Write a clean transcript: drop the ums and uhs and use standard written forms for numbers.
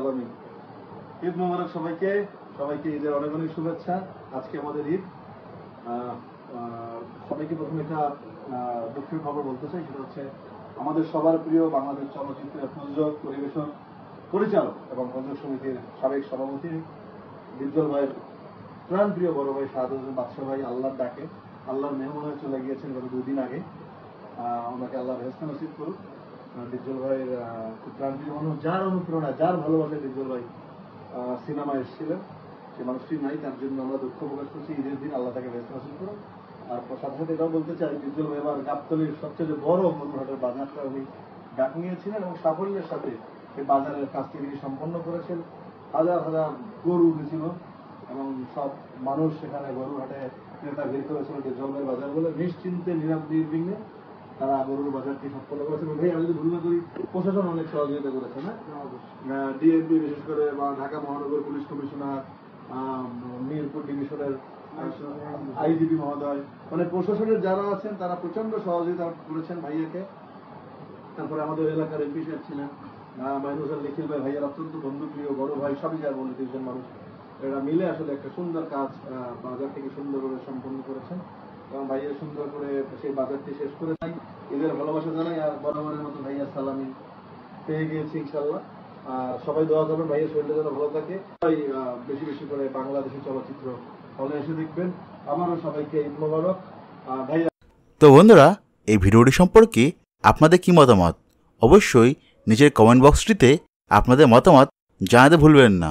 সালামি। ঈদ মোবারক সবাইকে, সবাইকে ঈদের অনেক অনেক শুভেচ্ছা। আজকে আমাদের ঈদ। সবাইকে প্রথমে একটা দুঃখের খবর বলতে চাই, সেটা হচ্ছে আমাদের সবার প্রিয় বাংলাদেশ চলচ্চিত্রের প্রযোজক, পরিবেশক, পরিচালক এবং প্রযোজক সমিতির সাবেক সভাপতি ডিপজল ভাইয়ের প্রাণ প্রিয় বড় ভাই শাহাদ হোসেন বাদশা ভাই আল্লাহর ডাকে, আল্লাহর মেহমান হয়ে চলে গিয়েছেন গত 2 দিন আগে। ওনাকে আল্লাহ বেহেশত নসিব করুক। ডিপজল ভাইয়ের খুব প্রাণপ্রিয় মানুষ, যার অনুপ্রেরণা, যার ভালোবাসায় ডিপজল ভাই সিনেমায় এসেছিলেন, সে মানুষটি নাই, তার জন্য আমরা দুঃখ প্রকাশ করছি। ঈদের দিন আল্লাহ তাকে বেহেশত নসিব করুক। আর সাথে সাথে এটাও বলতে চাই, ডিপজল ভাই এবার গাবতলীর সবচেয়ে বড় মধুরহাটের বাজারটা উনি ডাক নিয়েছিলেন এবং সাফল্যের সাথে এই বাজারের কাজটি তিনি সম্পন্ন করেছেন। হাজার হাজার গরু উঠেছিল এবং সব মানুষ সেখানে গরুর হাটে ক্রেতা ভিড় করেছিল ডিপজল ভাইয়ের বাজার বলে। নিশ্চিন্তে নির্বিঘ্নে তারা গরুর বাজারটি সম্পন্ন করেছেন। ভাই আমি যদি ভুল না করি, প্রশাসন অনেক সহযোগিতা করেছে না? ডিএমপি বিশেষ করে বা ঢাকা মহানগর পুলিশ কমিশনার, মিরপুর ডিভিশনের আইজিপি মহোদয়, মানে প্রশাসনের যারা আছেন তারা প্রচন্ড সহযোগিতা করেছেন ভাইয়াকে। তারপরে আমাদের এলাকার এমপি সাহেব ছিলেন মাইনুজার নিখিল ভাই, ভাইয়ার অত্যন্ত বন্ধুপ্রিয় বড় ভাই, সবই যার বন্ধু, 3 জন মানুষ এরা মিলে আসলে একটা সুন্দর কাজ বাজারটিকে সুন্দরভাবে সম্পন্ন করেছেন এবং ভাইয়া সুন্দর করে সেই বাজারটি শেষ করে তাই এদের ভালোবাসা জানাই। আর বরাবরের মতো ভাইয়া সালামি পেয়ে গিয়েছি ইনশাল্লাহ। সবাই দোয়া করবেন ভাইয়ের শরীরটা যেন ভালো থাকে। সবাই বেশি বেশি করে বাংলাদেশি চলচ্চিত্র হলে এসে দেখবেন। আমারও সবাইকে ঈদ মোবারক ভাইয়া। তো বন্ধুরা, এই ভিডিওটি সম্পর্কে আপনাদের কি মতামত? অবশ্যই নিচের কমেন্ট বক্সটিতে আপনাদের মতামত জানাতে ভুলবেন না।